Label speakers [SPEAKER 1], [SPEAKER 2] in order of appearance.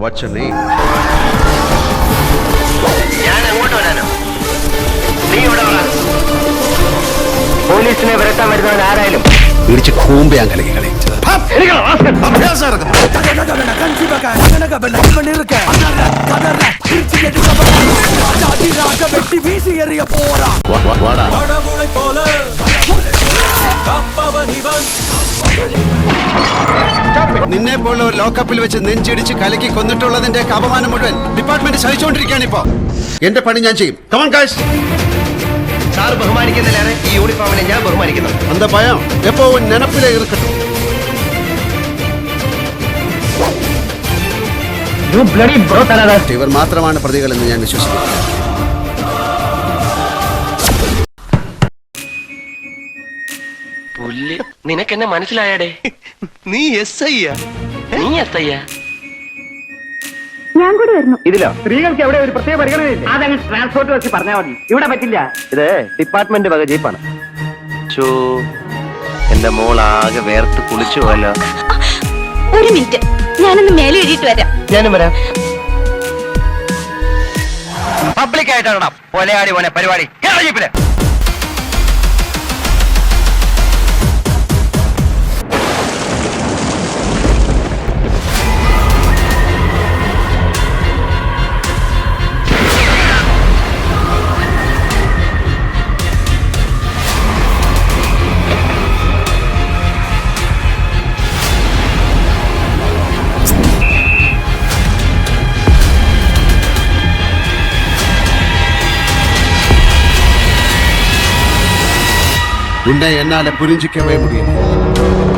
[SPEAKER 1] What's your name?
[SPEAKER 2] ഞാൻ അങ്ങോട്ട് വരാനോ? നീ ഇവിടെ വരാ. പോലീസിനെ വരട്ടാൻ വരുന്നവൻ ആരായാലും
[SPEAKER 1] പിടിച്ച് കൂമ്പയാൻ കലക്കി കളി. നിന്നെ പോലെ ഒരു ലോക്കപ്പിൽ വെച്ച് നെഞ്ചിടിച്ച് കലക്കി കൊന്നിട്ടുള്ളതിന്റെ അപമാനം മുഴുവൻ ഡിപ്പാർട്ട്മെന്റ് സഹിച്ചുകൊണ്ടിരിക്കുകയാണ് ഇപ്പോ. എന്റെ പണി ഞാൻ ചെയ്യും. Come on guys.
[SPEAKER 2] സാർ ബഹുമാനിക്കുന്നതിലേറെ ഈ യൂണിഫോമിനെ ഞാൻ ബഹുമാനിക്കുന്നു.
[SPEAKER 1] അന്ത ഭയം എപ്പോഴും നെനപ്പിലെ ഇരിക്കട്ടെ. ഇവർ മാത്രമാണ് പ്രതികളെന്ന് ഞാൻ വിശ്വസിക്കുന്നു.
[SPEAKER 2] നിനക്കെന്നെ മനസ്സിലായാടേ? നീ എസ് ഐ നീ എസ് ഐ
[SPEAKER 3] ഞാൻ കൂടി വരുന്നു.
[SPEAKER 2] ഇതിലോ സ്ത്രീകൾക്ക് എവിടെ ഒരു പ്രത്യേക പരിഗണനയില്ല. അതങ്ങ് ട്രാൻസ്പോർട്ട് വെച്ച് പറഞ്ഞാൽ മതി. ഇവിടെ പറ്റില്ല. ഇത് ഡിപ്പാർട്ട്മെന്റ് വക ജീപ്പാണ്. എന്റെ മോളാകെ വേർത്ത് കുളിച്ചു പോയല്ലോ.
[SPEAKER 3] ഒരു മിനിറ്റ്, ഞാനൊന്ന് മേലെ എഴുതിയിട്ട് വരാം.
[SPEAKER 2] ഞാനും വരാം. പബ്ലിക് ആയിട്ടാണ് പൊലയാടി പോലെ പരിപാടി. ജീപ്പില്
[SPEAKER 1] உன்னை என்னால புரிஞ்சிக்கவே முடியல.